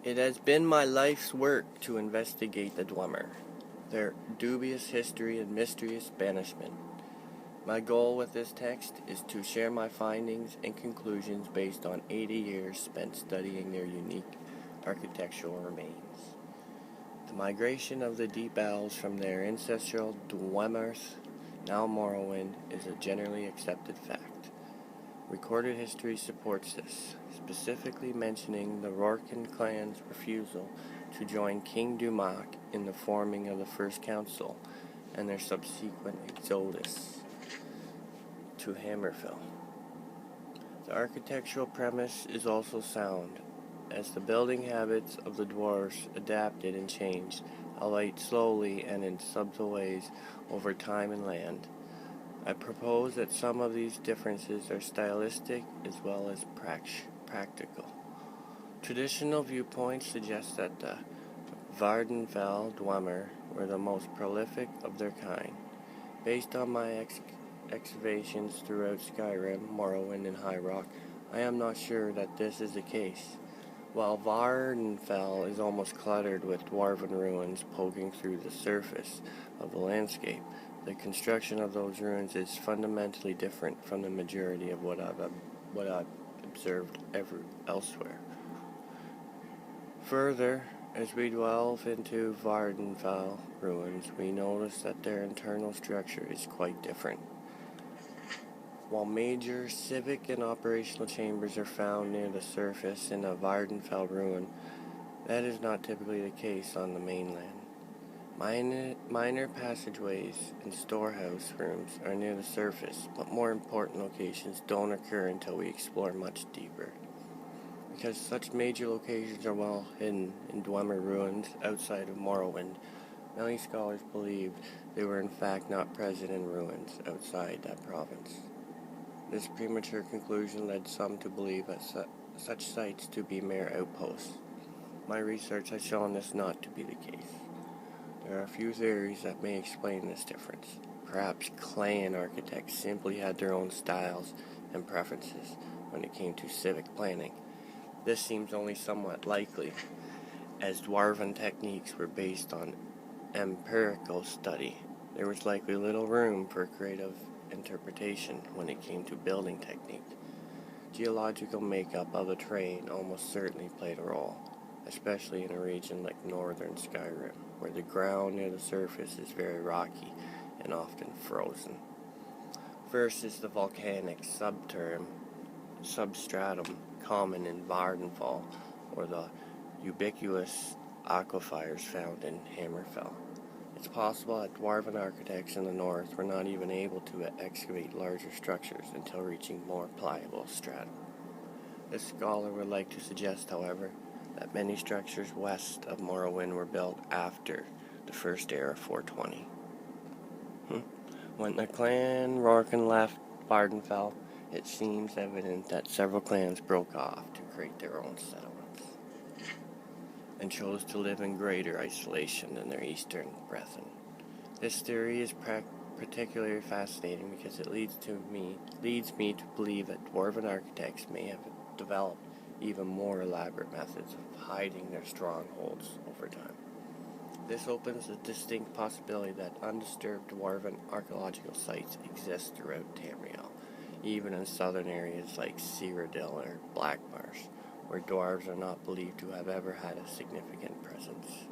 It has been my life's work to investigate the DWEMER, their dubious history and mysterious banishment. My goal with this text is to share my findings and conclusions based on 80 years spent studying their unique architectural remains. The migration of the deep elves from their ancestral DWEMERs, now Morrowind, is a generally accepted fact. Recorded history supports this, specifically mentioning the Rorken clan's refusal to join King Dumak in the forming of the First Council and their subsequent exodus to Hammerfell. The architectural premise is also sound, as the building habits of the dwarves adapted and changed, albeit slowly and in subtle ways, over time and land. I propose that some of these differences are stylistic as well as practical. Traditional viewpoints suggest that the Vardenfell DWEMER were the most prolific of their kind. Based on my excavations throughout Skyrim, Morrowind, and High Rock, I am not sure that this is the case. While Vardenfell is almost cluttered with dwarven ruins poking through the surface of the landscape, the construction of those ruins is fundamentally different from the majority of what I've observed elsewhere. Further, as we delve into Vardenfell ruins, we notice that their internal structure is quite different. While major civic and operational chambers are found near the surface in a Vardenfell ruin, that is not typically the case on the mainland. Minor passageways and storehouse rooms are near the surface, but more important locations don't occur until we explore much deeper. Because such major locations are well hidden in DWEMER ruins outside of Morrowind, many scholars believe they were in fact not present in ruins outside that province. This premature conclusion led some to believe such sites to be mere outposts. My research has shown this not to be the case. There are a few theories that may explain this difference. Perhaps clan architects simply had their own styles and preferences when it came to civic planning. This seems only somewhat likely, as dwarven techniques were based on empirical study. There was likely little room for creative interpretation when it came to building technique. Geological makeup of the terrain almost certainly played a role, especially in a region like northern Skyrim, where the ground near the surface is very rocky and often frozen. First is the volcanic substratum common in Vardenfell, or the ubiquitous aquifers found in Hammerfell. It's possible that dwarven architects in the north were not even able to excavate larger structures until reaching more pliable stratum. This scholar would like to suggest, however, that many structures west of Morrowind were built after the First Era 420. When the clan Rorken left Vardenfell, it seems evident that several clans broke off to create their own settlements and chose to live in greater isolation than their eastern brethren. This theory is particularly fascinating because it leads me to believe that dwarven architects may have developed even more elaborate methods of hiding their strongholds over time. This opens a distinct possibility that undisturbed dwarven archaeological sites exist throughout Tamriel, even in southern areas like Cyrodiil or Blackmarsh, where dwarves are not believed to have ever had a significant presence.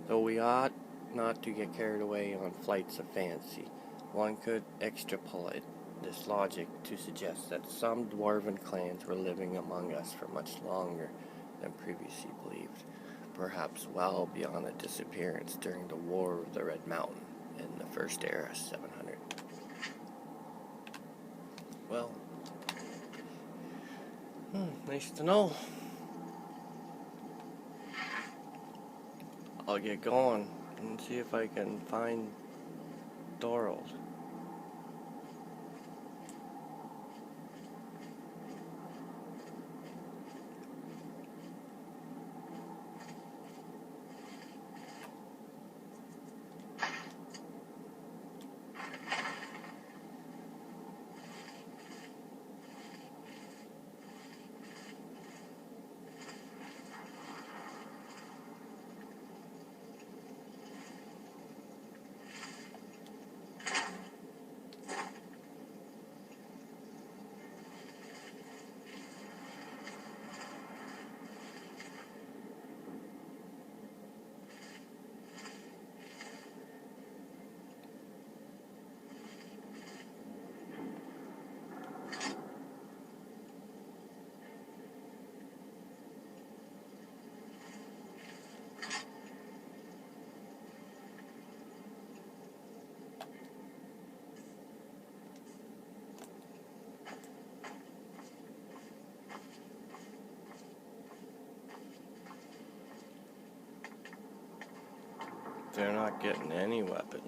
Though we ought not to get carried away on flights of fancy, one could extrapolate this logic to suggest that some dwarven clans were living among us for much longer than previously believed, perhaps well beyond the disappearance during the War of the Red Mountain in the First Era 700. Well, nice to know. I'll get going and see if I can find Thorold. They're not getting any weapons.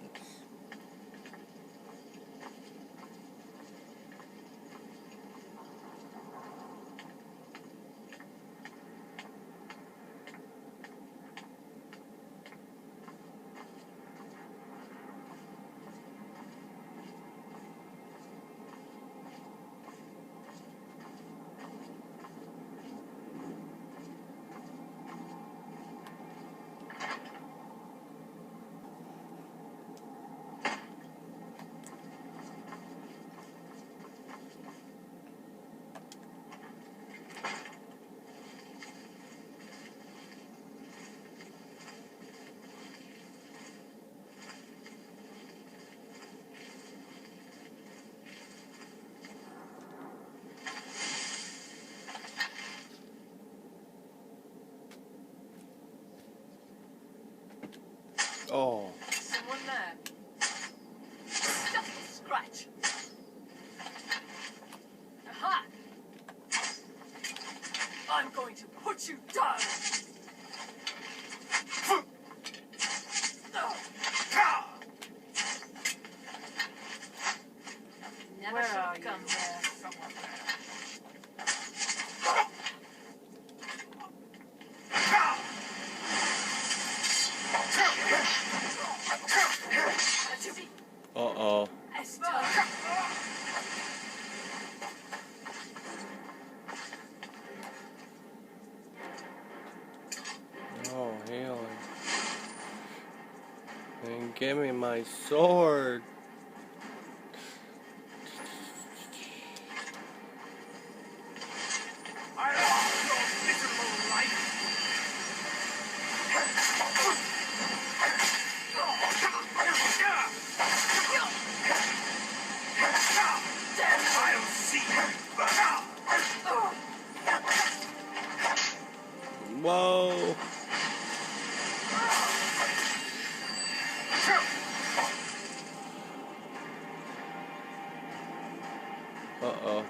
Oh. Someone there. Just a scratch. Aha! I'm going to put you down. Never Where should are have you? come there. Someone there. Uh-oh. Oh, healing. And give me my sword. I love your miserable life. I'll see you. Whoa. Uh-oh.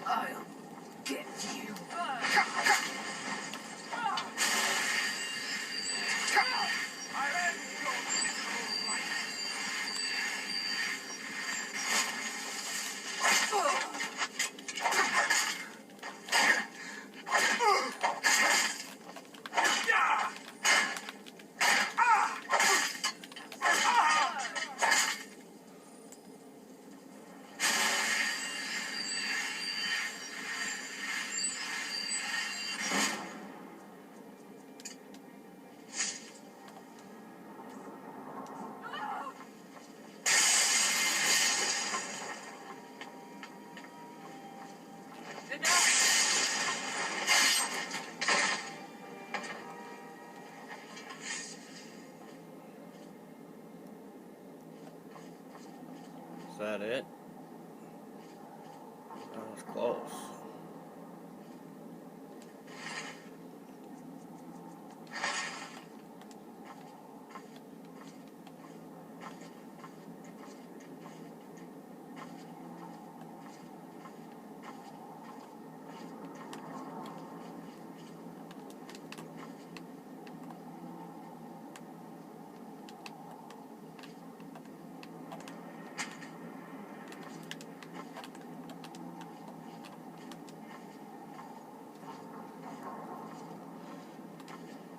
I'll get you. I'll end your miserable life. Is that it? That was close.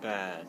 Bad.